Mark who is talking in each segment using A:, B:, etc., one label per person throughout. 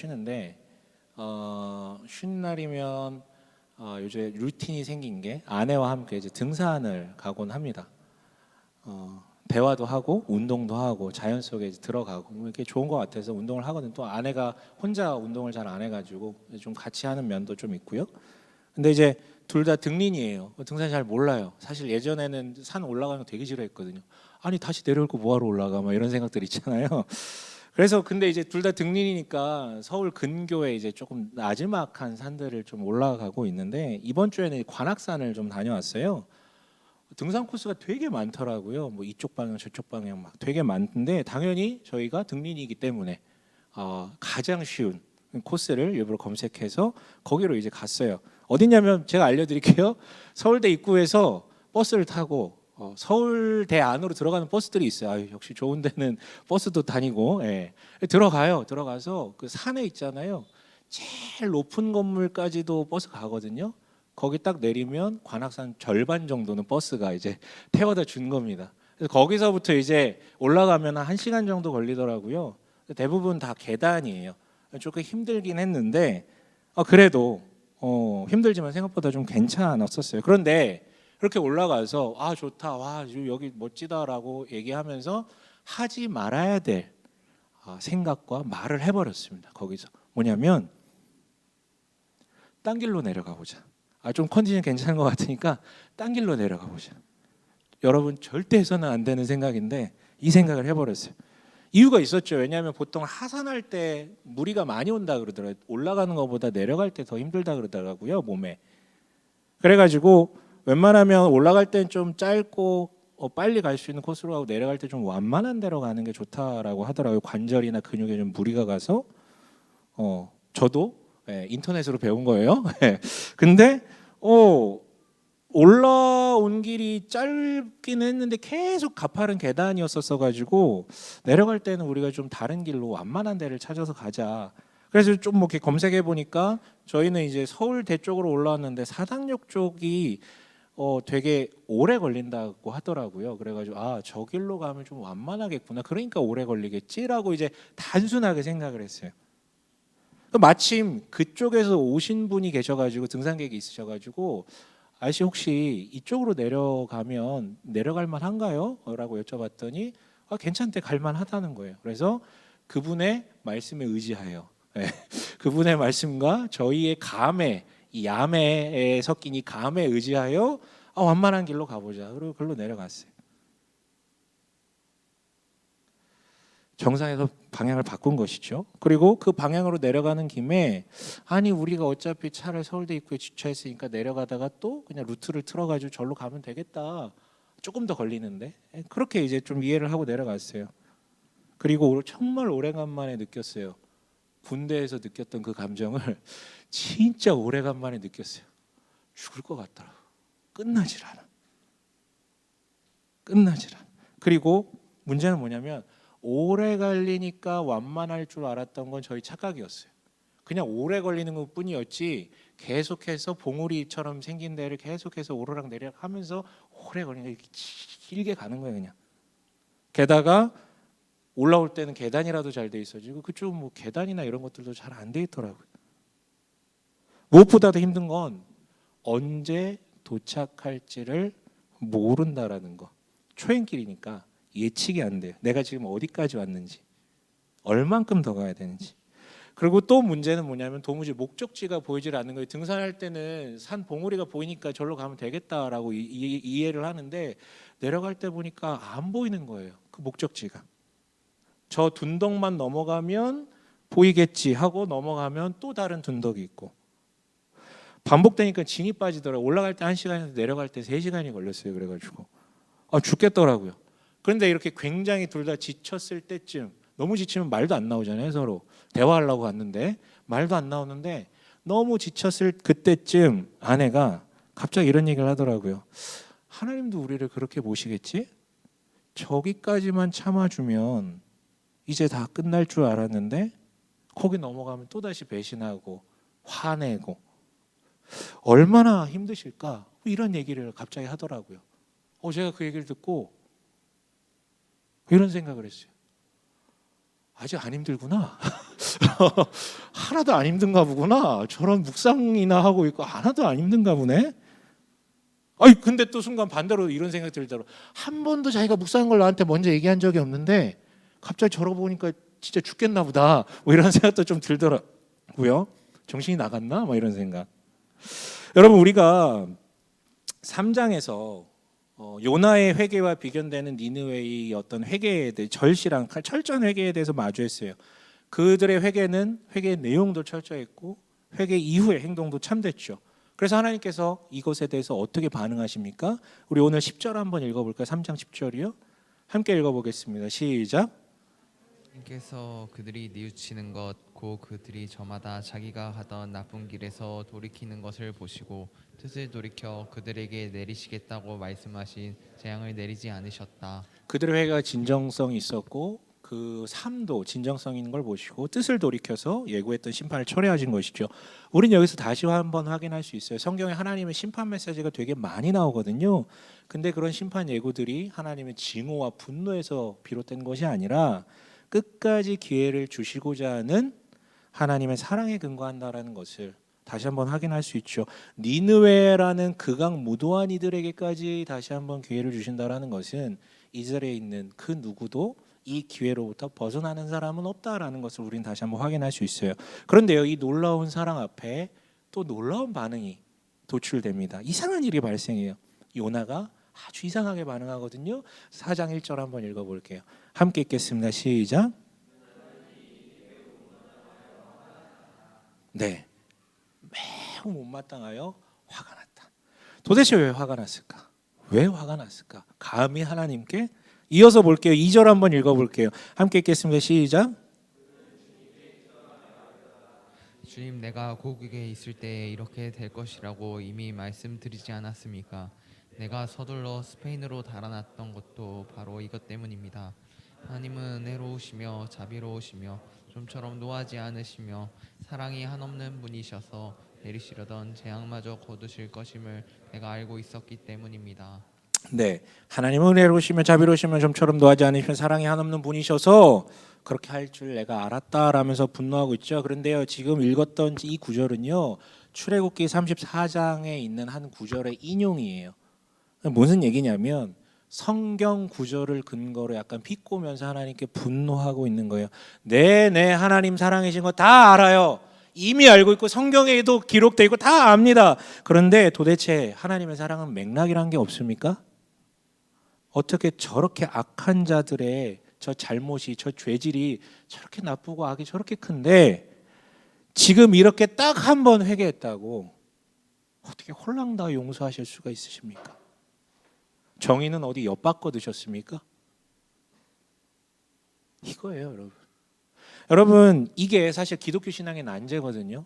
A: 쉬는데 쉬는 날이면 요새 루틴이 생긴 게 아내와 함께 이제 등산을 가곤 합니다. 대화도 하고 운동도 하고 자연 속에 이제 들어가고 뭐 이렇게 좋은 것 같아서 운동을 하거든요. 또 아내가 혼자 운동을 잘 안 해가지고 좀 같이 하는 면도 좀 있고요. 근데 이제 둘 다 등린이에요. 등산 잘 몰라요. 사실 예전에는 산 올라가는 거 되게 싫어했거든요. 아니 다시 내려올 거 뭐하러 올라가 막 이런 생각들 있잖아요. 그래서 근데 이제 둘 다 등린이니까 서울 근교에 이제 조금 나지막한 산들을 좀 올라가고 있는데 이번 주에는 관악산을 좀 다녀왔어요. 등산 코스가 되게 많더라고요. 뭐 이쪽 방향 저쪽 방향 막 되게 많은데 당연히 저희가 등린이기 때문에 가장 쉬운 코스를 일부러 검색해서 거기로 이제 갔어요. 어디냐면 제가 알려드릴게요. 서울대 입구에서 버스를 타고 서울대 안으로 들어가는 버스들이 있어요. 아유, 역시 좋은 데는 버스도 다니고 들어가요. 들어가서 그 산에 있잖아요. 제일 높은 건물까지도 버스 가거든요. 거기 딱 내리면 관악산 절반 정도는 버스가 이제 태워다 준 겁니다. 그래서 거기서부터 이제 올라가면 한 1시간 정도 걸리더라고요. 대부분 다 계단이에요. 조금 힘들긴 했는데 그래도 힘들지만 생각보다 좀 괜찮았었어요. 그런데 그렇게 올라가서 좋다, 와 여기 멋지다라고 얘기하면서 하지 말아야 될 생각과 말을 해버렸습니다. 거기서 뭐냐면 딴 길로 내려가 보자. 좀 컨디션 괜찮은 것 같으니까 딴 길로 내려가 보자. 여러분 절대 해서는 안 되는 생각인데 이 생각을 해버렸어요. 이유가 있었죠. 왜냐하면 보통 하산할 때 무리가 많이 온다 그러더라고요. 올라가는 것보다 내려갈 때 더 힘들다 그러더라고요, 몸에. 그래가지고 웬만하면 올라갈 땐 좀 짧고 빨리 갈 수 있는 코스로 하고 내려갈 때 좀 완만한 데로 가는 게 좋다라고 하더라고요. 관절이나 근육에 좀 무리가 가서 저도 인터넷으로 배운 거예요. 근데 올라온 길이 짧긴 했는데 계속 가파른 계단이었었어 가지고 내려갈 때는 우리가 좀 다른 길로 완만한 데를 찾아서 가자. 그래서 좀 뭐 이렇게 검색해 보니까 저희는 이제 서울대 쪽으로 올라왔는데 사당역 쪽이 되게 오래 걸린다고 하더라고요. 그래가지고 저 길로 가면 좀 완만하겠구나. 그러니까 오래 걸리겠지라고 이제 단순하게 생각을 했어요. 마침 그쪽에서 오신 분이 계셔가지고 등산객이 있으셔가지고 아저씨 혹시 이쪽으로 내려가면 내려갈 만한가요? 라고 여쭤봤더니 괜찮대, 갈만하다는 거예요. 그래서 그분의 말씀에 의지하여 그분의 말씀과 저희의 감에 이 야매에 섞인 이 감에 의지하여 완만한 길로 가보자. 그리고 글로 내려갔어요. 정상에서 방향을 바꾼 것이죠. 그리고 그 방향으로 내려가는 김에 우리가 어차피 차를 서울대 입구에 주차했으니까 내려가다가 또 그냥 루트를 틀어가지고 절로 가면 되겠다. 조금 더 걸리는데 그렇게 이제 좀 이해를 하고 내려갔어요. 그리고 정말 오래간만에 느꼈어요. 군대에서 느꼈던 그 감정을 진짜 오래간만에 느꼈어요. 죽을 것 같더라고. 끝나질 않아. 그리고 문제는 뭐냐면 오래 걸리니까 완만할 줄 알았던 건 저희 착각이었어요. 그냥 오래 걸리는 것 뿐이었지 계속해서 봉우리처럼 생긴 데를 계속해서 오르락 내리락 하면서 오래 걸리는 게 이렇게 길게 가는 거예요. 그냥. 게다가 올라올 때는 계단이라도 잘 돼 있어지고 그쪽은 뭐 계단이나 이런 것들도 잘 안 돼 있더라고요. 무엇보다도 힘든 건 언제 도착할지를 모른다라는 거. 초행길이니까 예측이 안 돼요. 내가 지금 어디까지 왔는지, 얼만큼 더 가야 되는지. 그리고 또 문제는 뭐냐면 도무지 목적지가 보이질 않는 거예요. 등산할 때는 산 봉우리가 보이니까 절로 가면 되겠다라고 이해를 하는데 내려갈 때 보니까 안 보이는 거예요. 그 목적지가. 저 둔덕만 넘어가면 보이겠지 하고 넘어가면 또 다른 둔덕이 있고 반복되니까 진이 빠지더라고요. 올라갈 때 1시간에서 내려갈 때 3시간이 걸렸어요. 그래가지고 죽겠더라고요. 그런데 이렇게 굉장히 둘 다 지쳤을 때쯤, 너무 지치면 말도 안 나오잖아요. 서로 대화하려고 갔는데 말도 안 나오는데 너무 지쳤을 그때쯤 아내가 갑자기 이런 얘기를 하더라고요. 하나님도 우리를 그렇게 보시겠지? 저기까지만 참아주면 이제 다 끝날 줄 알았는데 거기 넘어가면 또다시 배신하고 화내고 얼마나 힘드실까? 이런 얘기를 갑자기 하더라고요. 제가 그 얘기를 듣고 이런 생각을 했어요. 아직 안 힘들구나. 하나도 안 힘든가 보구나. 저런 묵상이나 하고 있고 하나도 안 힘든가 보네. 아니 근데 또 순간 반대로 이런 생각이 들더라고. 한 번도 자기가 묵상한 걸 나한테 먼저 얘기한 적이 없는데 갑자기 저러고 보니까 진짜 죽겠나 보다. 뭐 이런 생각도 좀 들더라고요. 정신이 나갔나? 뭐 이런 생각. 여러분 우리가 3장에서 요나의 회개와 비견되는 니느웨의 어떤 회개에 대해 절실한 철저한 회개에 대해서 마주했어요. 그들의 회개는 회개의 내용도 철저했고 회개 이후의 행동도 참됐죠. 그래서 하나님께서 이것에 대해서 어떻게 반응하십니까? 우리 오늘 10절 한번 읽어볼까요? 3장 10절이요. 함께 읽어보겠습니다. 시작.
B: 하나님께서 그들이 뉘우치는 것 곧 그들이 저마다 자기가 하던 나쁜 길에서 돌이키는 것을 보시고 뜻을 돌이켜 그들에게 내리시겠다고 말씀하신 재앙을 내리지 않으셨다.
A: 그들의 회개가 진정성이 있었고 그 삶도 진정성 있는 걸 보시고 뜻을 돌이켜서 예고했던 심판을 철회하신 것이죠. 우리는 여기서 다시 한번 확인할 수 있어요. 성경에 하나님의 심판 메시지가 되게 많이 나오거든요. 근데 그런 심판 예고들이 하나님의 증오와 분노에서 비롯된 것이 아니라 끝까지 기회를 주시고자 하는 하나님의 사랑에 근거한다라는 것을 다시 한번 확인할 수 있죠. 니느웨라는 극악 무도한 이들에게까지 다시 한번 기회를 주신다라는 것은 이스라엘에 있는 그 누구도 이 기회로부터 벗어나는 사람은 없다라는 것을 우리는 다시 한번 확인할 수 있어요. 그런데요, 이 놀라운 사랑 앞에 또 놀라운 반응이 도출됩니다. 이상한 일이 발생해요. 요나가 아주 이상하게 반응하거든요. 4장 1절 한번 읽어볼게요. 함께 읽겠습니다. 시작. 네, 매우 못마땅하여 화가 났다. 도대체 왜 화가 났을까? 왜 화가 났을까? 감히 하나님께? 이어서 볼게요. 2절 한번 읽어볼게요. 함께 읽겠습니다. 시작.
B: 주님, 내가 고국에 있을 때 이렇게 될 것이라고 이미 말씀드리지 않았습니까? 내가 서둘러 스페인으로 달아났던 것도 바로 이것 때문입니다. 하나님은 은혜로우시며 자비로우시며 좀처럼 노하지 않으시며 사랑이 한없는 분이셔서 내리시려던 재앙마저 거두실 것임을 내가 알고 있었기 때문입니다.
A: 네, 하나님은 은혜로우시며 자비로우시며 좀처럼 노하지 않으시면 사랑이 한없는 분이셔서 그렇게 할 줄 내가 알았다라면서 분노하고 있죠. 그런데요, 지금 읽었던 이 구절은요, 출애굽기 34장에 있는 한 구절의 인용이에요. 무슨 얘기냐면 성경 구절을 근거로 약간 비꼬면서 하나님께 분노하고 있는 거예요. 네, 하나님 사랑이신 거 다 알아요. 이미 알고 있고 성경에도 기록되어 있고 다 압니다. 그런데 도대체 하나님의 사랑은 맥락이란 게 없습니까? 어떻게 저렇게 악한 자들의 저 잘못이, 저 죄질이 저렇게 나쁘고 악이 저렇게 큰데 지금 이렇게 딱 한 번 회개했다고 어떻게 홀랑다 용서하실 수가 있으십니까? 정의는 어디 엿바꿔 드셨습니까? 이거예요, 여러분. 여러분, 이게 사실 기독교 신앙의 난제거든요.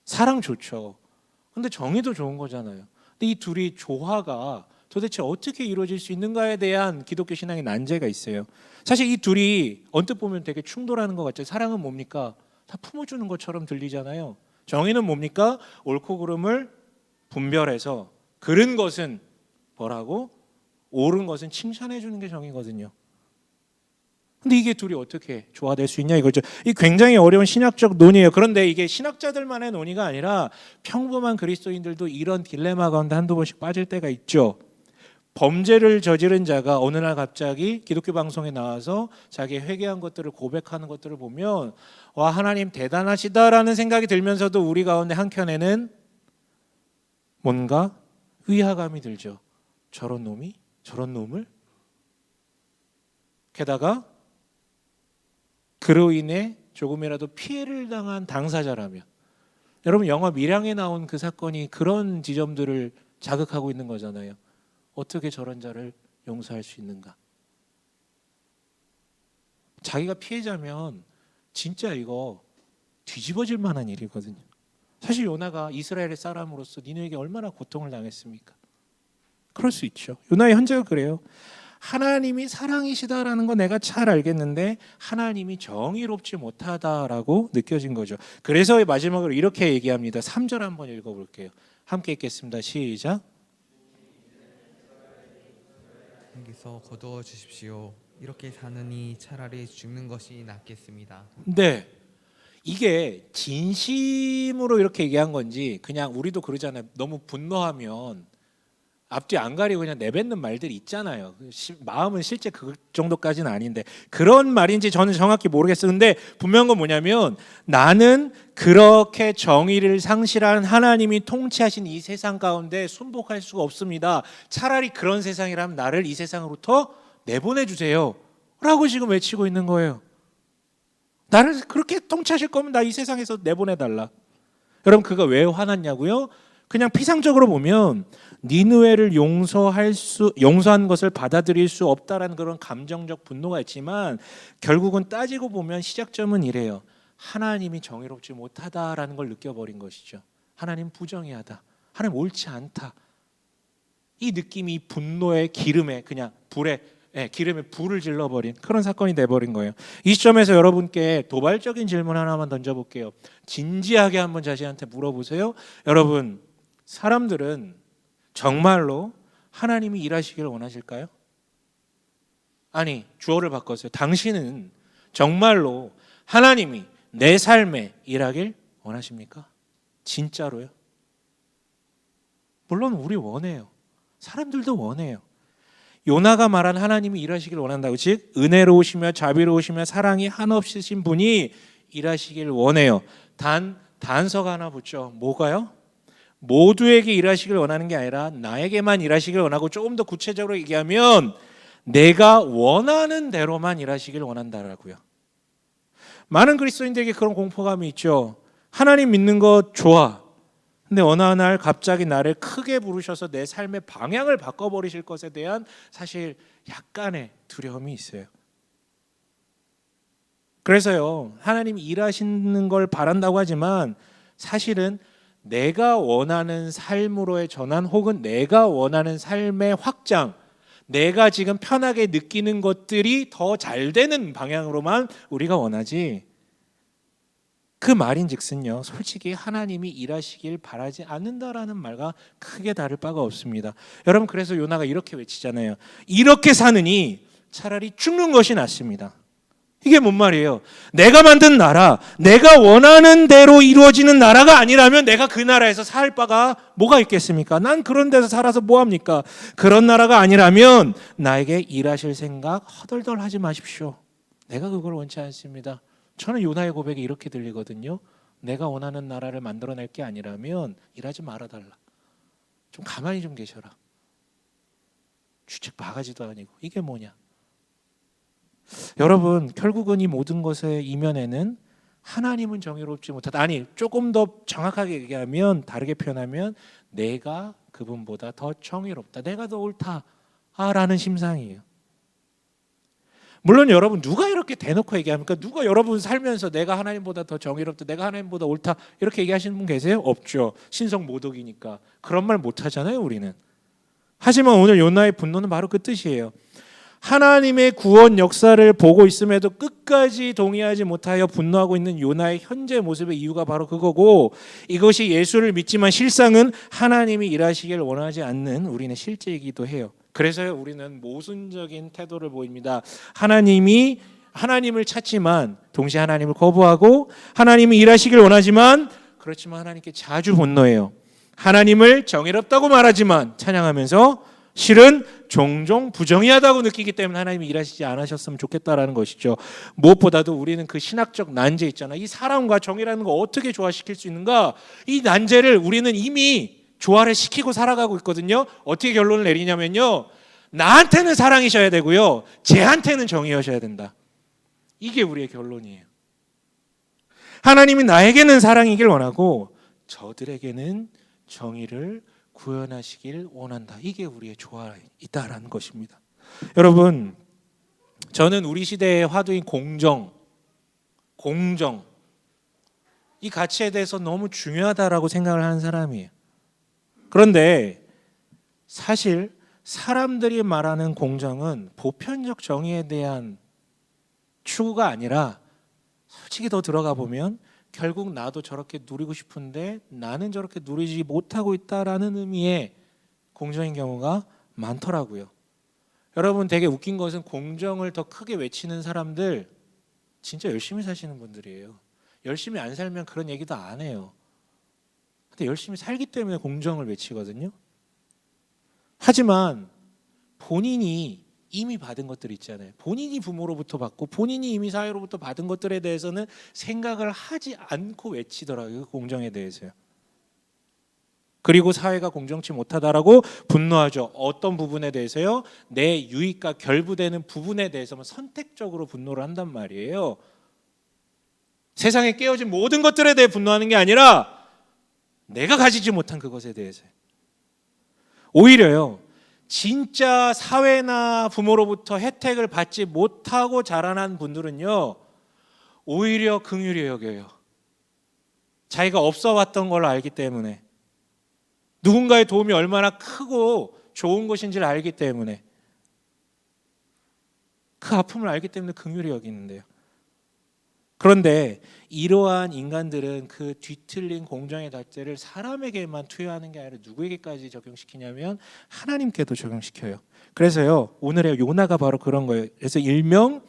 A: 사랑 좋죠. 근데 정의도 좋은 거잖아요. 근데 이 둘이 조화가 도대체 어떻게 이루어질 수 있는가에 대한 기독교 신앙의 난제가 있어요. 사실 이 둘이 언뜻 보면 되게 충돌하는 것 같죠. 사랑은 뭡니까? 다 품어주는 것처럼 들리잖아요. 정의는 뭡니까? 옳고 그름을 분별해서 그른 것은 뭐라고? 옳은 것은 칭찬해 주는 게 정의거든요. 근데 이게 둘이 어떻게 조화될 수 있냐 이거죠. 이 굉장히 어려운 신학적 논의예요. 그런데 이게 신학자들만의 논의가 아니라 평범한 그리스도인들도 이런 딜레마 가운데 한두 번씩 빠질 때가 있죠. 범죄를 저지른 자가 어느 날 갑자기 기독교 방송에 나와서 자기 회개한 것들을 고백하는 것들을 보면 와, 하나님 대단하시다라는 생각이 들면서도 우리 가운데 한켠에는 뭔가 위화감이 들죠. 저런 놈이? 저런 놈을? 게다가 그로 인해 조금이라도 피해를 당한 당사자라면, 여러분 영화 밀양에 나온 그 사건이 그런 지점들을 자극하고 있는 거잖아요. 어떻게 저런 자를 용서할 수 있는가? 자기가 피해자면 진짜 이거 뒤집어질 만한 일이거든요. 사실 요나가 이스라엘의 사람으로서 니네에게 얼마나 고통을 당했습니까? 그럴 수 있죠. 요나의 현재가 그래요. 하나님이 사랑이시다라는 거 내가 잘 알겠는데 하나님이 정의롭지 못하다라고 느껴진 거죠. 그래서 마지막으로 이렇게 얘기합니다. 3절 한번 읽어볼게요. 함께 읽겠습니다. 시작.
B: 하나님께서 거두어 주십시오. 이렇게 사느니 차라리 죽는 것이 낫겠습니다.
A: 네. 이게 진심으로 이렇게 얘기한 건지 그냥 우리도 그러잖아요. 너무 분노하면 앞뒤 안 가리고 그냥 내뱉는 말들이 있잖아요. 마음은 실제 그 정도까지는 아닌데 그런 말인지 저는 정확히 모르겠어요. 근데 분명한 건 뭐냐면 나는 그렇게 정의를 상실한 하나님이 통치하신 이 세상 가운데 순복할 수가 없습니다. 차라리 그런 세상이라면 나를 이 세상으로부터 내보내 주세요 라고 지금 외치고 있는 거예요. 나를 그렇게 통치하실 거면 나 이 세상에서 내보내달라. 여러분 그가 왜 화났냐고요? 그냥 피상적으로 보면 니느웨를 용서한 것을 받아들일 수 없다라는 그런 감정적 분노가 있지만 결국은 따지고 보면 시작점은 이래요. 하나님이 정의롭지 못하다라는 걸 느껴버린 것이죠. 하나님 부정의하다. 하나님 옳지 않다. 이 느낌이 분노의 기름에 그냥 기름에 불을 질러버린 그런 사건이 돼버린 거예요. 이 시점에서 여러분께 도발적인 질문 하나만 던져볼게요. 진지하게 한번 자신한테 물어보세요. 여러분 사람들은 정말로 하나님이 일하시길 원하실까요? 아니 주어를 바꿨어요. 당신은 정말로 하나님이 내 삶에 일하길 원하십니까? 진짜로요? 물론 우리 원해요. 사람들도 원해요. 요나가 말한 하나님이 일하시길 원한다고, 즉 은혜로우시며 자비로우시며 사랑이 한없으신 분이 일하시길 원해요. 단서가 하나 붙죠. 뭐가요? 모두에게 일하시길 원하는 게 아니라 나에게만 일하시길 원하고, 조금 더 구체적으로 얘기하면 내가 원하는 대로만 일하시길 원한다라고요. 많은 그리스도인들에게 그런 공포감이 있죠. 하나님 믿는 거 좋아. 근데 어느 날 갑자기 나를 크게 부르셔서 내 삶의 방향을 바꿔버리실 것에 대한 사실 약간의 두려움이 있어요. 그래서요, 하나님이 일하시는 걸 바란다고 하지만 사실은 내가 원하는 삶으로의 전환, 혹은 내가 원하는 삶의 확장, 내가 지금 편하게 느끼는 것들이 더 잘 되는 방향으로만 우리가 원하지, 그 말인즉슨요, 솔직히 하나님이 일하시길 바라지 않는다라는 말과 크게 다를 바가 없습니다. 여러분, 그래서 요나가 이렇게 외치잖아요. 이렇게 사느니 차라리 죽는 것이 낫습니다. 이게 뭔 말이에요? 내가 만든 나라, 내가 원하는 대로 이루어지는 나라가 아니라면 내가 그 나라에서 살 바가 뭐가 있겠습니까? 난 그런 데서 살아서 뭐합니까? 그런 나라가 아니라면 나에게 일하실 생각 허덜덜 하지 마십시오. 내가 그걸 원치 않습니다. 저는 요나의 고백이 이렇게 들리거든요. 내가 원하는 나라를 만들어낼 게 아니라면 일하지 말아달라. 좀 가만히 좀 계셔라. 주책 바가지도 아니고 이게 뭐냐. 여러분, 결국은 이 모든 것의 이면에는 하나님은 정의롭지 못하다. 아니, 조금 더 정확하게 얘기하면, 다르게 표현하면 내가 그분보다 더 정의롭다. 내가 더 옳다라는 심상이에요. 물론 여러분, 누가 이렇게 대놓고 얘기합니까? 누가 여러분 살면서 내가 하나님보다 더 정의롭다, 내가 하나님보다 옳다 이렇게 얘기하시는 분 계세요? 없죠. 신성 모독이니까 그런 말 못하잖아요, 우리는. 하지만 오늘 요나의 분노는 바로 그 뜻이에요. 하나님의 구원 역사를 보고 있음에도 끝까지 동의하지 못하여 분노하고 있는 요나의 현재 모습의 이유가 바로 그거고, 이것이 예수를 믿지만 실상은 하나님이 일하시길 원하지 않는 우리는 실제이기도 해요. 그래서 우리는 모순적인 태도를 보입니다. 하나님을 찾지만 동시에 하나님을 거부하고, 하나님이 일하시길 원하지만 그렇지만 하나님께 자주 분노해요. 하나님을 정의롭다고 말하지만 찬양하면서 실은 종종 부정의하다고 느끼기 때문에 하나님이 일하시지 않으셨으면 좋겠다라는 것이죠. 무엇보다도 우리는 그 신학적 난제 있잖아요. 이 사랑과 정의라는 거 어떻게 조화시킬 수 있는가? 이 난제를 우리는 이미 조화를 시키고 살아가고 있거든요. 어떻게 결론을 내리냐면요, 나한테는 사랑이셔야 되고요, 쟤한테는 정의여셔야 된다. 이게 우리의 결론이에요. 하나님이 나에게는 사랑이길 원하고 저들에게는 정의를 구현하시길 원한다. 이게 우리의 조화에 있다라는 것입니다. 여러분, 저는 우리 시대의 화두인 공정 이 가치에 대해서 너무 중요하다라고 생각을 하는 사람이에요. 그런데 사실 사람들이 말하는 공정은 보편적 정의에 대한 추구가 아니라, 솔직히 더 들어가 보면 결국 나도 저렇게 누리고 싶은데 나는 저렇게 누리지 못하고 있다라는 의미의 공정인 경우가 많더라고요. 여러분 되게 웃긴 것은 공정을 더 크게 외치는 사람들 진짜 열심히 사시는 분들이에요. 열심히 안 살면 그런 얘기도 안 해요. 근데 열심히 살기 때문에 공정을 외치거든요. 하지만 본인이 이미 받은 것들 있잖아요. 본인이 부모로부터 받고 본인이 이미 사회로부터 받은 것들에 대해서는 생각을 하지 않고 외치더라고요. 공정에 대해서요. 그리고 사회가 공정치 못하다라고 분노하죠. 어떤 부분에 대해서요? 내 유익과 결부되는 부분에 대해서만 선택적으로 분노를 한단 말이에요. 세상에 깨어진 모든 것들에 대해 분노하는 게 아니라 내가 가지지 못한 그것에 대해서. 오히려요, 진짜 사회나 부모로부터 혜택을 받지 못하고 자라난 분들은요, 오히려 긍휼히 여겨요. 자기가 없어 왔던 걸 알기 때문에, 누군가의 도움이 얼마나 크고 좋은 것인지를 알기 때문에, 그 아픔을 알기 때문에 긍휼히 여기는데요. 그런데 이러한 인간들은 그 뒤틀린 공정의 잣대를 사람에게만 투여하는 게 아니라 누구에게까지 적용시키냐면 하나님께도 적용시켜요. 그래서요, 오늘의 요나가 바로 그런 거예요. 그래서 일명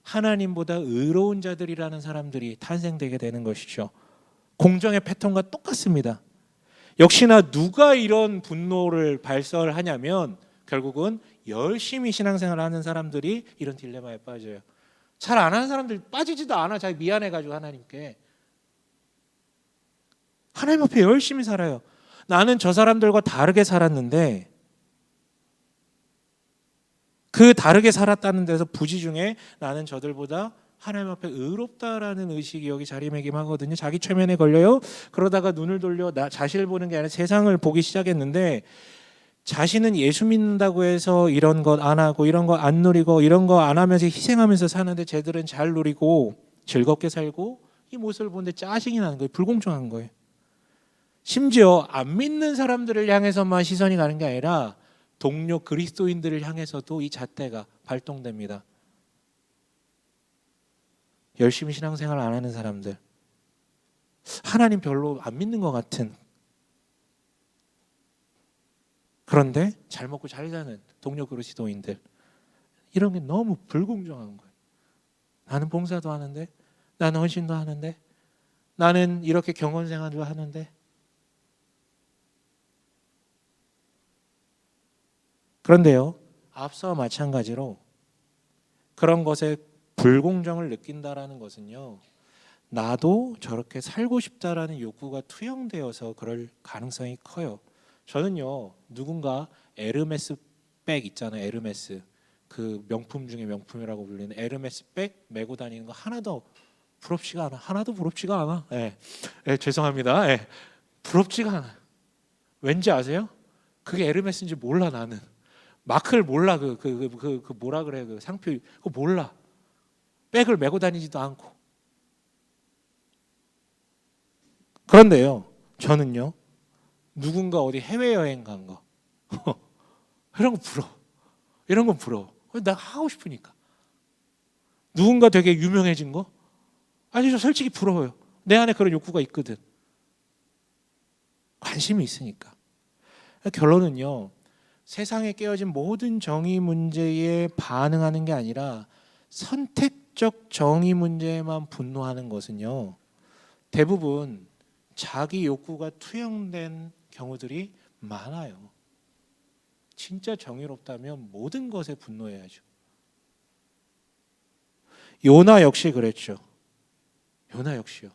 A: 하나님보다 의로운 자들이라는 사람들이 탄생되게 되는 것이죠. 공정의 패턴과 똑같습니다. 역시나 누가 이런 분노를 발설하냐면 결국은 열심히 신앙생활을 하는 사람들이 이런 딜레마에 빠져요. 잘 안 하는 사람들 빠지지도 않아. 자기 미안해가지고 하나님께. 하나님 앞에 열심히 살아요. 나는 저 사람들과 다르게 살았는데 그 다르게 살았다는 데서 부지 중에 나는 저들보다 하나님 앞에 의롭다라는 의식이 여기 자리매김하거든요. 자기 최면에 걸려요. 그러다가 눈을 돌려 나 자신을 보는 게 아니라 세상을 보기 시작했는데 자신은 예수 믿는다고 해서 이런 것 안 하고 이런 거 안 누리고 이런 거 안 하면서 희생하면서 사는데 쟤들은 잘 누리고 즐겁게 살고 이 모습을 보는데 짜증이 나는 거예요. 불공정한 거예요. 심지어 안 믿는 사람들을 향해서만 시선이 가는 게 아니라 동료 그리스도인들을 향해서도 이 잣대가 발동됩니다. 열심히 신앙생활 안 하는 사람들, 하나님 별로 안 믿는 것 같은, 그런데 잘 먹고 잘 사는 동료 그리스도인들, 이런 게 너무 불공정한 거예요. 나는 봉사도 하는데, 나는 헌신도 하는데, 나는 이렇게 경건생활도 하는데. 그런데요, 앞서와 마찬가지로 그런 것에 불공정을 느낀다라는 것은요, 나도 저렇게 살고 싶다라는 욕구가 투영되어서 그럴 가능성이 커요. 저는요, 누군가 에르메스 백 있잖아요. 에르메스, 그 명품 중에 명품이라고 불리는 에르메스 백 메고 다니는 거 하나도 부럽지가 않아. 하나도 부럽지가 않아. 죄송합니다. 부럽지가 않아. 왠지 아세요? 그게 에르메스인지 몰라. 나는 마크를 몰라. 그 뭐라 그래, 그 상표 그거 몰라. 백을 메고 다니지도 않고. 그런데요, 저는요, 누군가 어디 해외여행 간 거 이런 거 부러워. 이런 건 부러워. 내가 하고 싶으니까. 누군가 되게 유명해진 거, 아니 저 솔직히 부러워요. 내 안에 그런 욕구가 있거든. 관심이 있으니까. 결론은요, 세상에 깨어진 모든 정의 문제에 반응하는 게 아니라 선택적 정의 문제에만 분노하는 것은요, 대부분 자기 욕구가 투영된 경우들이 많아요. 진짜 정의롭다면 모든 것에 분노해야죠. 요나 역시 그랬죠. 요나 역시요.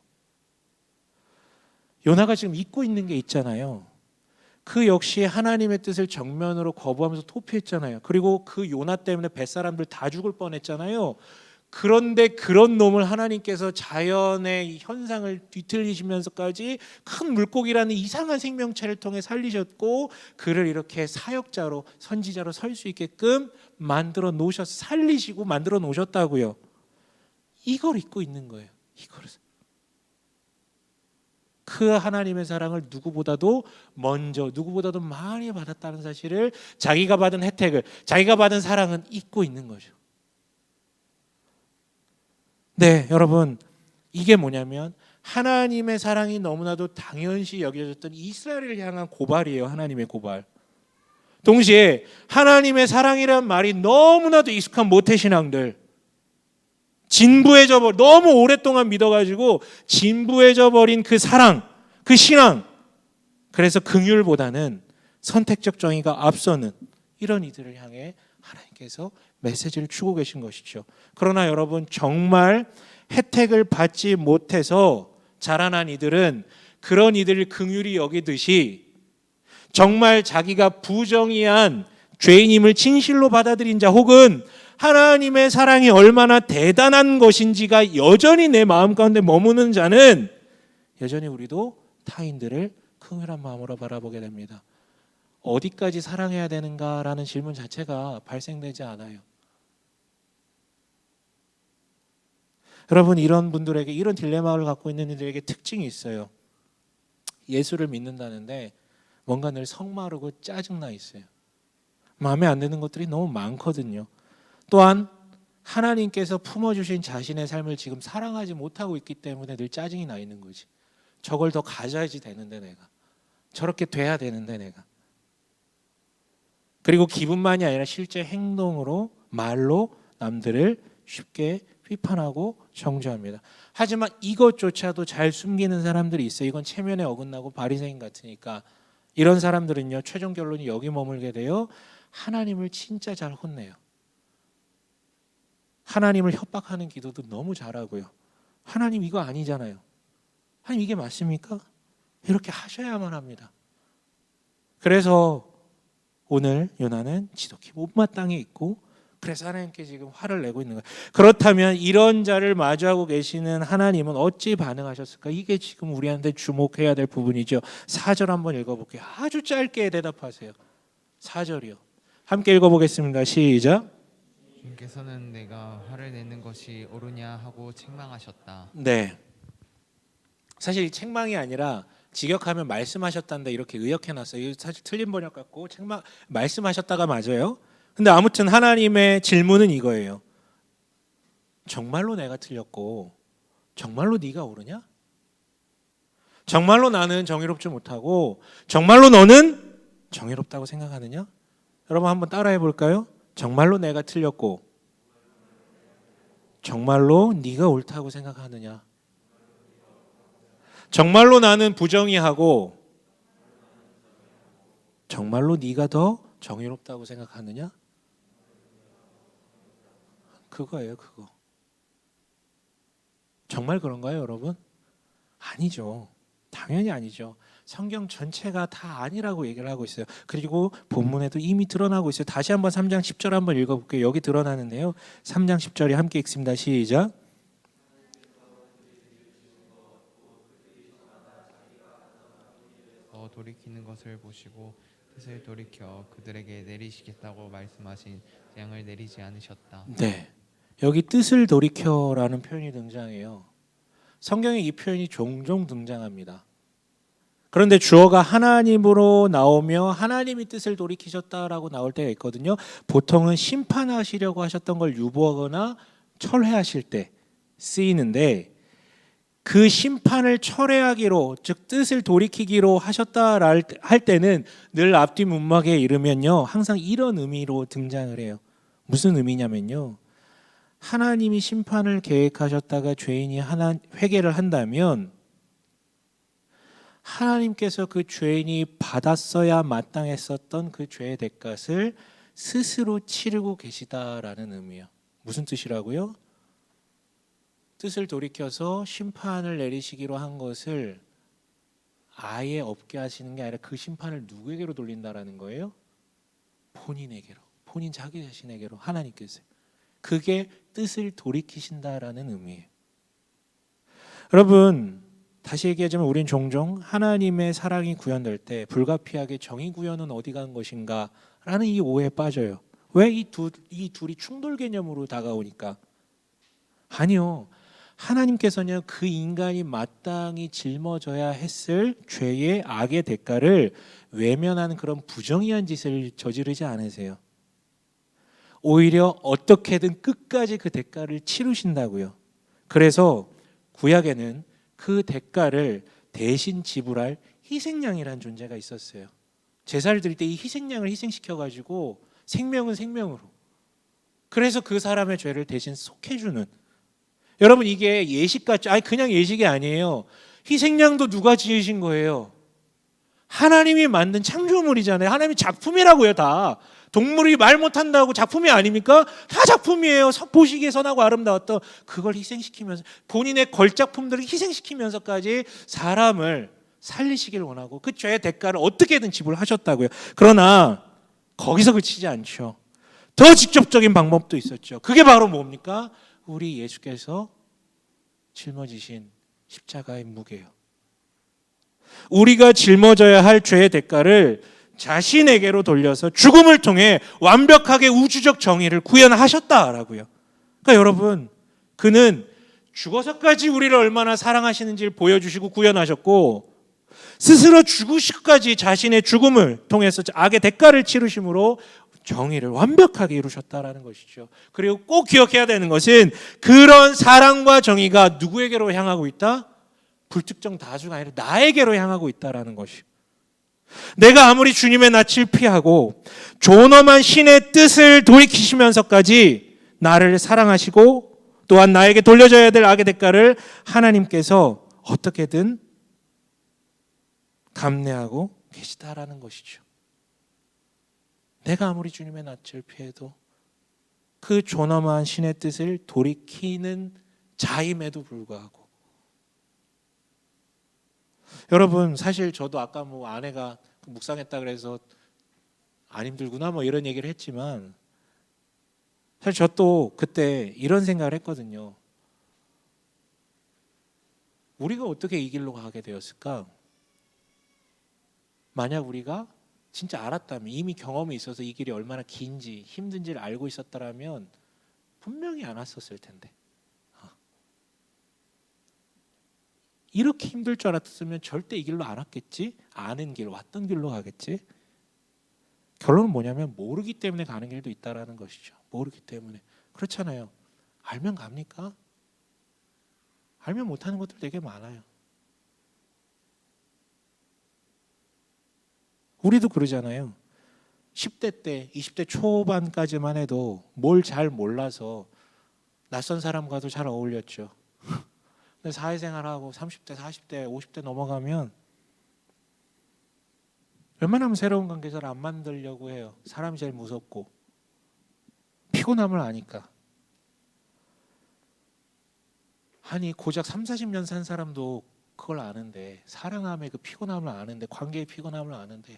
A: 요나가 지금 잊고 있는 게 있잖아요. 그 역시 하나님의 뜻을 정면으로 거부하면서 토피했잖아요. 그리고 그 요나 때문에 뱃사람들 다 죽을 뻔했잖아요. 그런데 그런 놈을 하나님께서 자연의 현상을 뒤틀리시면서까지 큰 물고기라는 이상한 생명체를 통해 살리셨고 그를 이렇게 사역자로 선지자로 설 수 있게끔 만들어 놓으셔서 살리시고 만들어 놓으셨다고요. 이걸 잊고 있는 거예요. 이거를. 그 하나님의 사랑을 누구보다도 먼저 누구보다도 많이 받았다는 사실을, 자기가 받은 혜택을, 자기가 받은 사랑은 잊고 있는 거죠. 네, 여러분, 이게 뭐냐면 하나님의 사랑이 너무나도 당연시 여겨졌던 이스라엘을 향한 고발이에요. 하나님의 고발. 동시에 하나님의 사랑이란 말이 너무나도 익숙한 모태신앙들, 진부해져 너무 오랫동안 믿어가지고 진부해져 버린 그 사랑, 그 신앙, 그래서 긍휼보다는 선택적 정의가 앞서는 이런 이들을 향해 하나님께서 메시지를 주고 계신 것이죠. 그러나 여러분, 정말 혜택을 받지 못해서 자라난 이들은 그런 이들을 긍휼히 여기듯이 정말 자기가 부정의한 죄인임을 진실로 받아들인 자, 혹은 하나님의 사랑이 얼마나 대단한 것인지가 여전히 내 마음 가운데 머무는 자는 여전히 우리도 타인들을 긍휼한 마음으로 바라보게 됩니다. 어디까지 사랑해야 되는가라는 질문 자체가 발생되지 않아요. 여러분, 이런 분들에게, 이런 딜레마를 갖고 있는 이들에게 특징이 있어요. 예수를 믿는다는데 뭔가 늘 성마르고 짜증나 있어요. 마음에 안 드는 것들이 너무 많거든요. 또한 하나님께서 품어주신 자신의 삶을 지금 사랑하지 못하고 있기 때문에 늘 짜증이 나 있는 거지. 저걸 더 가져야지 되는데 내가, 저렇게 돼야 되는데 내가. 그리고 기분만이 아니라 실제 행동으로, 말로 남들을 쉽게 비판하고 정죄합니다. 하지만 이것조차도 잘 숨기는 사람들이 있어요. 이건 체면에 어긋나고 바리새인 같으니까. 이런 사람들은요, 최종 결론이 여기 머물게 돼요. 하나님을 진짜 잘 혼내요. 하나님을 협박하는 기도도 너무 잘하고요. 하나님 이거 아니잖아요. 하나님 이게 맞습니까? 이렇게 하셔야만 합니다. 그래서 오늘 요나는 지독히 못마땅해 있고, 그래서 하나님께 지금 화를 내고 있는 거예요. 그렇다면 이런 자를 마주하고 계시는 하나님은 어찌 반응하셨을까? 이게 지금 우리한테 주목해야 될 부분이죠. 4절 한번 읽어볼게요. 아주 짧게 대답하세요. 4절이요. 함께 읽어보겠습니다. 시작.
B: 주님께서는 내가 화를 내는 것이 옳으냐 하고 책망하셨다.
A: 네. 사실 이 책망이 아니라 직역하면 말씀하셨단다 이렇게 의역해놨어요. 이거 사실 틀린 번역 같고 말씀하셨다가 맞아요. 근데 아무튼 하나님의 질문은 이거예요. 정말로 내가 틀렸고 정말로 네가 옳으냐? 정말로 나는 정의롭지 못하고 정말로 너는 정의롭다고 생각하느냐? 여러분 한번 따라해 볼까요? 정말로 내가 틀렸고 정말로 네가 옳다고 생각하느냐? 정말로 나는 부정의하고 정말로 네가 더 정의롭다고 생각하느냐? 그거예요, 그거. 정말 그런가요, 여러분? 아니죠. 당연히 아니죠. 성경 전체가 다 아니라고 얘기를 하고 있어요. 그리고 본문에도 이미 드러나고 있어요. 다시 한번 3장 10절 한번 읽어볼게요. 여기 드러나는데요. 3장 10절에 함께 읽습니다. 시작.
B: 돌이키는 것을 보시고 뜻을 돌이켜 그들에게 내리시겠다고 말씀하신 재앙을 내리지 않으셨다.
A: 네, 여기 뜻을 돌이켜라는 표현이 등장해요. 성경에 이 표현이 종종 등장합니다. 그런데 주어가 하나님으로 나오며 하나님이 뜻을 돌이키셨다라고 나올 때가 있거든요. 보통은 심판하시려고 하셨던 걸 유보하거나 철회하실 때 쓰이는데, 그 심판을 철회하기로, 즉 뜻을 돌이키기로 하셨다 할 때는 늘 앞뒤 문맥에 이르면요, 항상 이런 의미로 등장을 해요. 무슨 의미냐면요, 하나님이 심판을 계획하셨다가 죄인이 회개를 한다면 하나님께서 그 죄인이 받았어야 마땅했었던 그 죄의 대가를 스스로 치르고 계시다라는 의미예요. 무슨 뜻이라고요? 뜻을 돌이켜서 심판을 내리시기로 한 것을 아예 없게 하시는 게 아니라 그 심판을 누구에게로 돌린다라는 거예요? 본인에게로, 본인 자기 자신에게로, 하나님께서. 그게 뜻을 돌이키신다라는 의미예요. 여러분, 다시 얘기하자면 우린 종종 하나님의 사랑이 구현될 때 불가피하게 정의 구현은 어디 간 것인가 라는 이 오해에 빠져요. 왜? 이 둘이 충돌 개념으로 다가오니까. 아니요, 하나님께서는 그 인간이 마땅히 짊어져야 했을 죄의 악의 대가를 외면하는 그런 부정의한 짓을 저지르지 않으세요. 오히려 어떻게든 끝까지 그 대가를 치르신다고요. 그래서 구약에는 그 대가를 대신 지불할 희생양이라는 존재가 있었어요. 제사를 드릴 때 이 희생양을 희생시켜 가지고 생명은 생명으로, 그래서 그 사람의 죄를 대신 속해주는, 여러분 이게 예식 같죠? 아니 그냥 예식이 아니에요. 희생양도 누가 지으신 거예요? 하나님이 만든 창조물이잖아요. 하나님의 작품이라고요. 다 동물이 말 못한다고 작품이 아닙니까? 다 작품이에요. 보시기에 선하고 아름다웠던 그걸 희생시키면서, 본인의 걸작품들을 희생시키면서까지 사람을 살리시길 원하고 그 죄의 대가를 어떻게든 지불하셨다고요. 그러나 거기서 그치지 않죠. 더 직접적인 방법도 있었죠. 그게 바로 뭡니까? 우리 예수께서 짊어지신 십자가의 무게요. 우리가 짊어져야 할 죄의 대가를 자신에게로 돌려서 죽음을 통해 완벽하게 우주적 정의를 구현하셨다라고요. 그러니까 여러분, 그는 죽어서까지 우리를 얼마나 사랑하시는지를 보여주시고 구현하셨고, 스스로 죽으시기까지 자신의 죽음을 통해서 악의 대가를 치르심으로 정의를 완벽하게 이루셨다라는 것이죠. 그리고 꼭 기억해야 되는 것은 그런 사랑과 정의가 누구에게로 향하고 있다? 불특정 다수가 아니라 나에게로 향하고 있다라는 것이요. 내가 아무리 주님의 낯을 피하고 존엄한 신의 뜻을 돌이키시면서까지 나를 사랑하시고 또한 나에게 돌려줘야 될 악의 대가를 하나님께서 어떻게든 감내하고 계시다라는 것이죠. 내가 아무리 주님의 낯을 피해도 그 존엄한 신의 뜻을 돌이키는 자임에도 불구하고, 여러분 사실 저도 아까 뭐 아내가 묵상했다 그래서 안 힘들구나 뭐 이런 얘기를 했지만, 사실 저 또 그때 이런 생각을 했거든요. 우리가 어떻게 이 길로 가게 되었을까? 만약 우리가 진짜 알았다면, 이미 경험이 있어서 이 길이 얼마나 긴지 힘든지를 알고 있었다면 분명히 안 왔었을 텐데, 이렇게 힘들 줄 알았으면 절대 이 길로 안 왔겠지? 아는 길, 왔던 길로 가겠지? 결론은 뭐냐면 모르기 때문에 가는 길도 있다라는 것이죠. 모르기 때문에. 그렇잖아요. 알면 갑니까? 알면 못하는 것들 되게 많아요. 우리도 그러잖아요. 10대 때, 20대 초반까지만 해도 뭘 잘 몰라서 낯선 사람과도 잘 어울렸죠. 근데 사회생활하고 30대, 40대, 50대 넘어가면 웬만하면 새로운 관계를 안 만들려고 해요. 사람이 제일 무섭고 피곤함을 아니까. 아니 고작 3, 40년 산 사람도 그걸 아는데, 사랑함의 그 피곤함을 아는데, 관계의 피곤함을 아는데,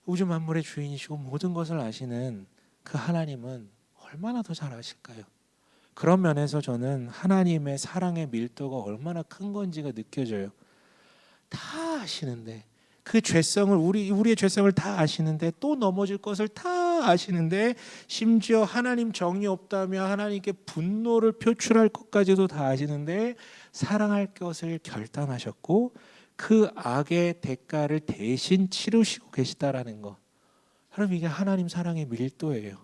A: 우주 만물의 주인이시고 모든 것을 아시는 그 하나님은 얼마나 더 잘 아실까요? 그런 면에서 저는 하나님의 사랑의 밀도가 얼마나 큰 건지가 느껴져요. 다 아시는데, 그 죄성을, 우리의 죄성을 다 아시는데, 또 넘어질 것을 다 아시는데, 심지어 하나님 정이 없다며 하나님께 분노를 표출할 것까지도 다 아시는데 사랑할 것을 결단하셨고 그 악의 대가를 대신 치르시고 계시다라는 것. 여러분, 이게 하나님 사랑의 밀도예요.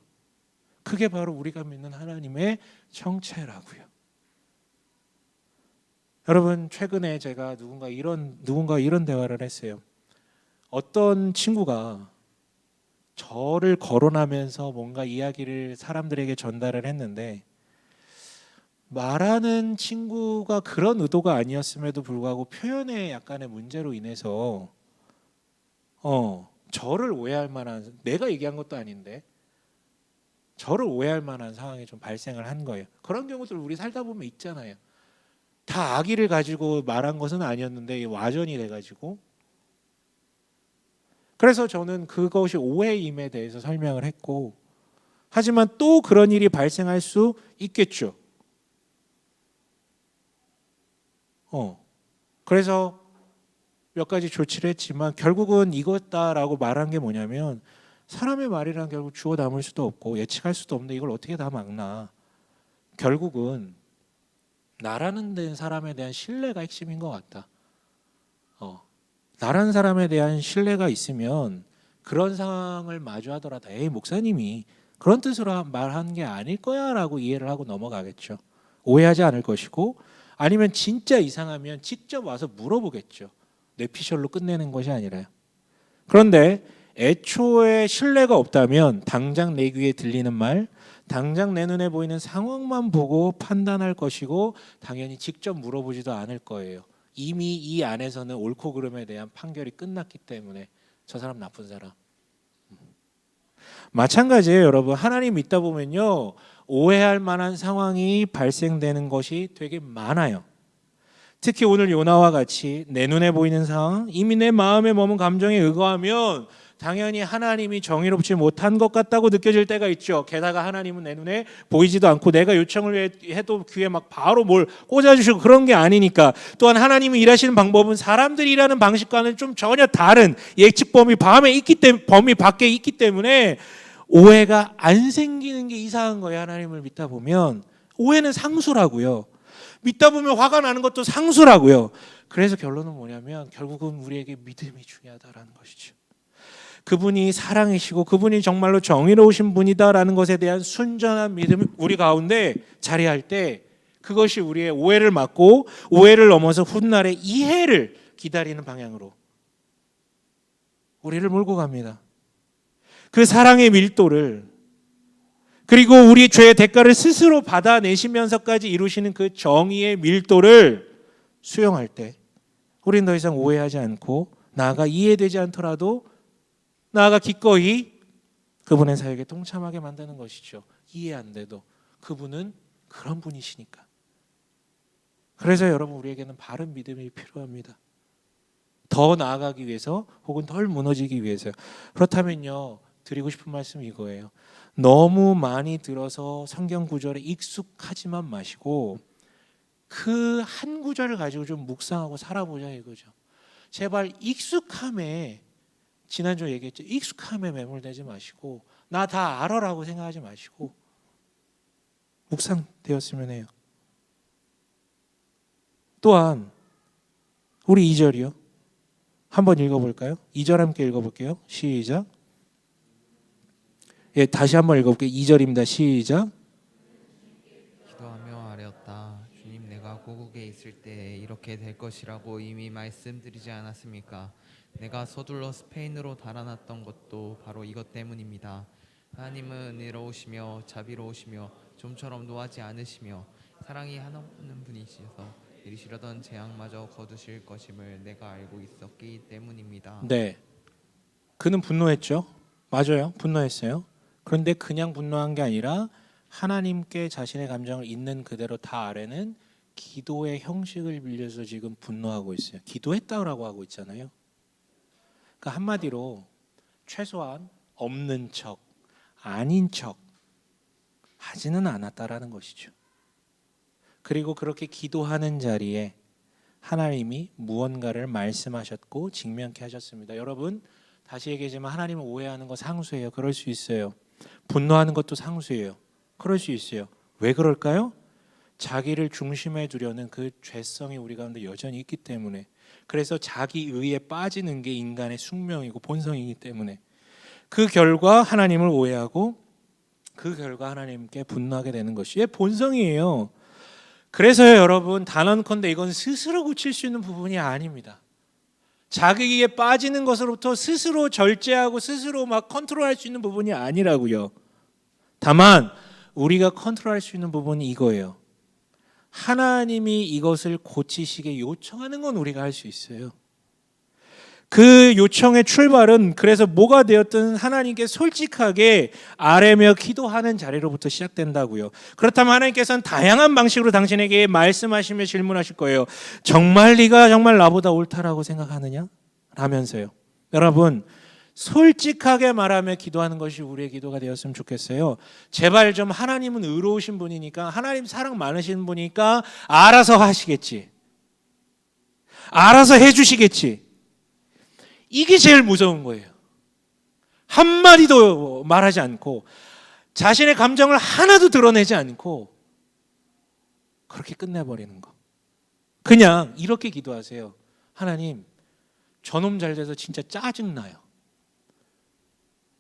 A: 그게 바로 우리가 믿는 하나님의 정체라고요. 여러분, 최근에 제가 누군가 이런 대화를 했어요. 어떤 친구가 저를 거론하면서 뭔가 이야기를 사람들에게 전달을 했는데, 말하는 친구가 그런 의도가 아니었음에도 불구하고 표현의 약간의 문제로 인해서 저를 오해할 만한, 내가 얘기한 것도 아닌데 저를 오해할 만한 상황이 좀 발생을 한 거예요. 그런 경우들 우리 살다 보면 있잖아요. 다 악의를 가지고 말한 것은 아니었는데 와전이 돼가지고. 그래서 저는 그것이 오해임에 대해서 설명을 했고, 하지만 또 그런 일이 발생할 수 있겠죠. 그래서 몇 가지 조치를 했지만 결국은 이거다라고 말한 게 뭐냐면, 사람의 말이란 결국 주워 담을 수도 없고 예측할 수도 없는데 이걸 어떻게 다 막나. 결국은 나라는 된 사람에 대한 신뢰가 핵심인 것 같다. 나라는 사람에 대한 신뢰가 있으면 그런 상황을 마주하더라도 에이 목사님이 그런 뜻으로 말한 게 아닐 거야 라고 이해를 하고 넘어가겠죠. 오해하지 않을 것이고, 아니면 진짜 이상하면 직접 와서 물어보겠죠. 뇌피셜로 끝내는 것이 아니라요. 그런데 애초에 신뢰가 없다면 당장 내 귀에 들리는 말, 당장 내 눈에 보이는 상황만 보고 판단할 것이고 당연히 직접 물어보지도 않을 거예요. 이미 이 안에서는 옳고 그름에 대한 판결이 끝났기 때문에 저 사람 나쁜 사람. 마찬가지예요, 여러분. 하나님 믿다 보면요, 오해할 만한 상황이 발생되는 것이 되게 많아요. 특히 오늘 요나와 같이 내 눈에 보이는 상황, 이미 내 마음에 머문 감정에 의거하면 당연히 하나님이 정의롭지 못한 것 같다고 느껴질 때가 있죠. 게다가 하나님은 내 눈에 보이지도 않고 내가 요청을 해도 귀에 막 바로 뭘 꽂아주시고 그런 게 아니니까. 또한 하나님이 일하시는 방법은 사람들이 일하는 방식과는 좀 전혀 다른 예측 범위 범위 밖에 있기 때문에 오해가 안 생기는 게 이상한 거예요. 하나님을 믿다 보면 오해는 상수라고요. 믿다 보면 화가 나는 것도 상수라고요. 그래서 결론은 뭐냐면 결국은 우리에게 믿음이 중요하다라는 것이죠. 그분이 사랑이시고 그분이 정말로 정의로우신 분이다라는 것에 대한 순전한 믿음이 우리 가운데 자리할 때 그것이 우리의 오해를 막고 오해를 넘어서 훗날의 이해를 기다리는 방향으로 우리를 몰고 갑니다. 그 사랑의 밀도를 그리고 우리 죄의 대가를 스스로 받아내시면서까지 이루시는 그 정의의 밀도를 수용할 때 우리는 더 이상 오해하지 않고 나아가 이해되지 않더라도 나아가 기꺼이 그분의 사역에 동참하게 만드는 것이죠. 이해 안 돼도 그분은 그런 분이시니까. 그래서 여러분 우리에게는 바른 믿음이 필요합니다. 더 나아가기 위해서 혹은 덜 무너지기 위해서요. 그렇다면요, 드리고 싶은 말씀이 이거예요. 너무 많이 들어서 성경 구절에 익숙하지만 마시고 그 한 구절을 가지고 좀 묵상하고 살아보자 이거죠. 제발 익숙함에, 지난주에 얘기했죠. 익숙함에 매몰되지 마시고 나 다 알아라고 생각하지 마시고 묵상되었으면 해요. 또한 우리 2절이요. 한번 읽어볼까요? 2절 함께 읽어볼게요. 시작. 예, 다시 한번 읽어볼게요. 2절입니다. 시작.
B: 기도하며 아뢰었다. 주님, 내가 고국에 있을 때 이렇게 될 것이라고 이미 말씀드리지 않았습니까? 내가 서둘러 스페인으로 달아났던 것도 바로 이것 때문입니다. 하나님은 은혜로우시며 자비로우시며 좀처럼 노하지 않으시며 사랑이 한없는 분이시서 이르시려던 재앙마저 거두실 것임을 내가 알고 있었기 때문입니다.
A: 네, 그는 분노했죠. 맞아요. 분노했어요. 그런데 그냥 분노한 게 아니라 하나님께 자신의 감정을 있는 그대로 다 아뢰는 기도의 형식을 빌려서 지금 분노하고 있어요. 기도했다고 하고 있잖아요. 그러니까 한마디로 최소한 없는 척, 아닌 척 하지는 않았다라는 것이죠. 그리고 그렇게 기도하는 자리에 하나님이 무언가를 말씀하셨고 직면케 하셨습니다. 여러분, 다시 얘기하지만 하나님을 오해하는 거 상수예요. 그럴 수 있어요. 분노하는 것도 상수예요. 그럴 수 있어요. 왜 그럴까요? 자기를 중심에 두려는 그 죄성이 우리 가운데 여전히 있기 때문에. 그래서 자기 의에 빠지는 게 인간의 숙명이고 본성이기 때문에 그 결과 하나님을 오해하고 그 결과 하나님께 분노하게 되는 것이 본성이에요. 그래서요, 여러분, 단언컨대 이건 스스로 고칠 수 있는 부분이 아닙니다. 자기에 빠지는 것으로부터 스스로 절제하고 스스로 막 컨트롤할 수 있는 부분이 아니라고요. 다만 우리가 컨트롤할 수 있는 부분이 이거예요. 하나님이 이것을 고치시게 요청하는 건 우리가 할 수 있어요. 그 요청의 출발은 그래서 뭐가 되었든 하나님께 솔직하게 아뢰며 기도하는 자리로부터 시작된다고요. 그렇다면 하나님께서는 다양한 방식으로 당신에게 말씀하시며 질문하실 거예요. 정말 네가 정말 나보다 옳다라고 생각하느냐? 라면서요. 여러분, 솔직하게 말하며 기도하는 것이 우리의 기도가 되었으면 좋겠어요. 제발 좀 하나님은 의로우신 분이니까, 하나님 사랑 많으신 분이니까 알아서 하시겠지, 알아서 해주시겠지. 이게 제일 무서운 거예요. 한마디도 말하지 않고 자신의 감정을 하나도 드러내지 않고 그렇게 끝내버리는 거. 그냥 이렇게 기도하세요. 하나님, 저놈 잘 돼서 진짜 짜증나요.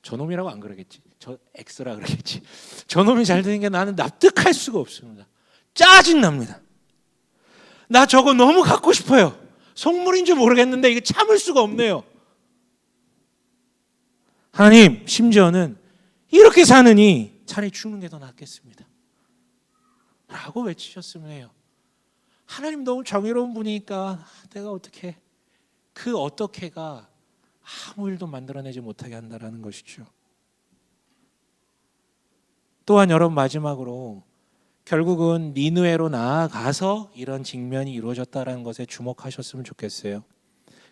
A: 저놈이라고 안 그러겠지. 저 X라 그러겠지. 저놈이 잘 되는 게 나는 납득할 수가 없습니다. 짜증납니다. 나 저거 너무 갖고 싶어요. 속물인지 모르겠는데 이거 참을 수가 없네요. 하나님, 심지어는 이렇게 사느니 차라리 죽는 게 더 낫겠습니다 라고 외치셨으면 해요. 하나님 너무 정의로운 분이니까 내가 어떻게, 그 어떻게가 아무 일도 만들어내지 못하게 한다라는 것이죠. 또한 여러분, 마지막으로 결국은 니느웨로 나아가서 이런 직면이 이루어졌다는 것에 주목하셨으면 좋겠어요.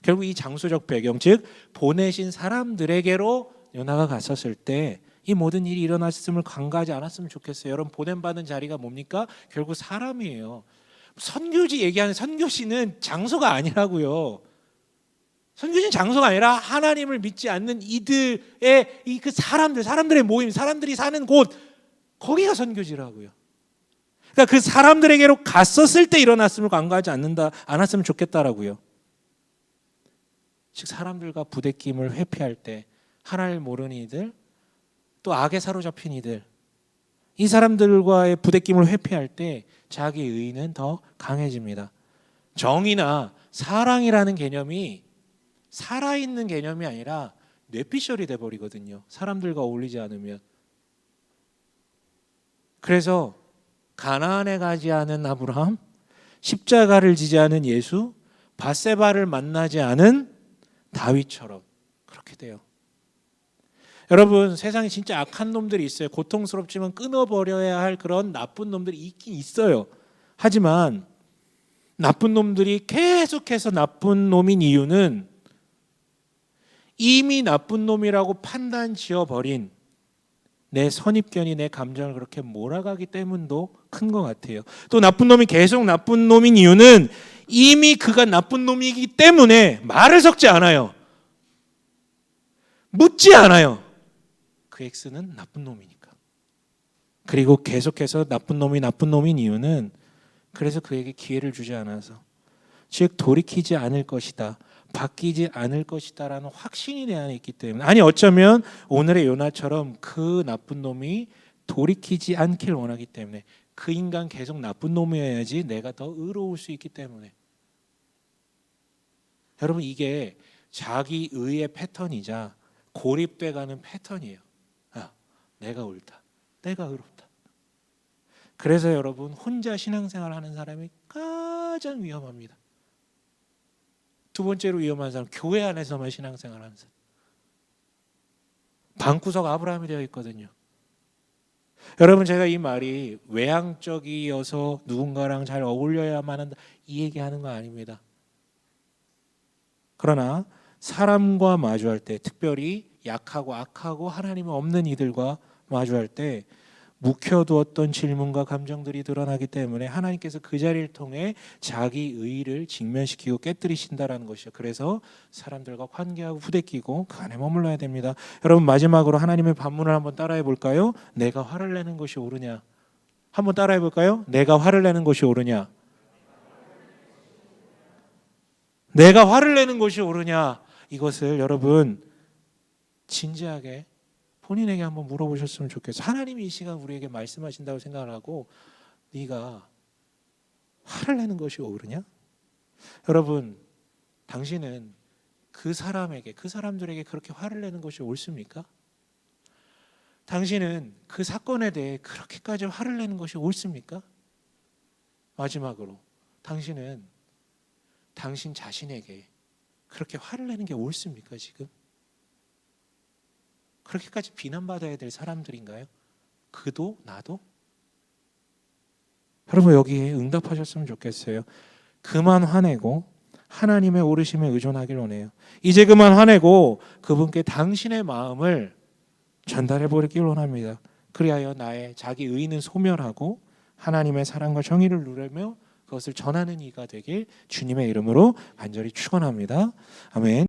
A: 결국 이 장소적 배경, 즉 보내신 사람들에게로 요나가 갔었을 때 이 모든 일이 일어났음을 간과하지 않았으면 좋겠어요. 여러분, 보냄받은 자리가 뭡니까? 결국 사람이에요. 선교지 얘기하는, 선교지는 장소가 아니라고요. 선교지는 장소가 아니라 하나님을 믿지 않는 이들의 이 그 사람들의 모임, 사람들이 사는 곳, 거기가 선교지라고요. 그러니까 그 사람들에게로 갔었을 때 일어났음을 간과하지 않았으면 좋겠다라고요. 즉 사람들과 부대낌을 회피할 때 하나님을 모르는 이들, 또 악에 사로잡힌 이들, 이 사람들과의 부대낌을 회피할 때 자기 의는 더 강해집니다. 정의나 사랑이라는 개념이 살아있는 개념이 아니라 뇌피셜이 돼버리거든요. 사람들과 어울리지 않으면. 그래서 가나안에 가지 않은 아브라함, 십자가를 지지 않은 예수, 밧세바를 만나지 않은 다윗처럼 그렇게 돼요. 여러분, 세상에 진짜 악한 놈들이 있어요. 고통스럽지만 끊어버려야 할 그런 나쁜 놈들이 있긴 있어요. 하지만 나쁜 놈들이 계속해서 나쁜 놈인 이유는 이미 나쁜 놈이라고 판단 지어버린 내 선입견이 내 감정을 그렇게 몰아가기 때문도 큰 것 같아요. 또 나쁜 놈이 계속 나쁜 놈인 이유는 이미 그가 나쁜 놈이기 때문에 말을 섞지 않아요. 묻지 않아요. 그 X는 나쁜 놈이니까. 그리고 계속해서 나쁜 놈인 이유는 그래서 그에게 기회를 주지 않아서, 즉 돌이키지 않을 것이다, 바뀌지 않을 것이다 라는 확신이 내 안에 있기 때문에. 아니, 어쩌면 오늘의 요나처럼 그 나쁜 놈이 돌이키지 않길 원하기 때문에. 그 인간 계속 나쁜 놈이어야지 내가 더 의로울 수 있기 때문에. 여러분, 이게 자기 의의 패턴이자 고립돼 가는 패턴이에요. 내가 옳다, 내가 의롭다. 그래서 여러분, 혼자 신앙생활 하는 사람이 가장 위험합니다. 두 번째로 위험한 사람, 교회 안에서만 신앙생활 하는 사람. 방구석 아브라함이 되어 있거든요. 여러분, 제가 이 말이 외향적이어서 누군가랑 잘 어울려야만 한다, 이 얘기하는 거 아닙니다. 그러나 사람과 마주할 때, 특별히 약하고 악하고 하나님이 없는 이들과 마주할 때 묵혀두었던 질문과 감정들이 드러나기 때문에 하나님께서 그 자리를 통해 자기 의를 직면시키고 깨뜨리신다라는 것이죠. 그래서 사람들과 관계하고 부대끼고 그 안에 머물러야 됩니다. 여러분, 마지막으로 하나님의 반문을 한번 따라해 볼까요? 내가 화를 내는 것이 옳으냐? 한번 따라해 볼까요? 내가 화를 내는 것이 옳으냐? 내가 화를 내는 것이 옳으냐? 이것을 여러분 진지하게 본인에게 한번 물어보셨으면 좋겠어요. 하나님이 이 시간 우리에게 말씀하신다고 생각을 하고, 네가 화를 내는 것이 옳으냐? 여러분, 당신은 그 사람에게, 그 사람들에게 그렇게 화를 내는 것이 옳습니까? 당신은 그 사건에 대해 그렇게까지 화를 내는 것이 옳습니까? 마지막으로, 당신은 당신 자신에게 그렇게 화를 내는 게 옳습니까, 지금? 그렇게까지 비난받아야 될 사람들인가요? 그도 나도? 여러분, 여기에 응답하셨으면 좋겠어요. 그만 화내고 하나님의 오르심에 의존하길 원해요. 이제 그만 화내고 그분께 당신의 마음을 전달해 버리길 원합니다. 그리하여 나의 자기 의는 소멸하고 하나님의 사랑과 정의를 누리며 그것을 전하는 이가 되길 주님의 이름으로 간절히 축원합니다. 아멘.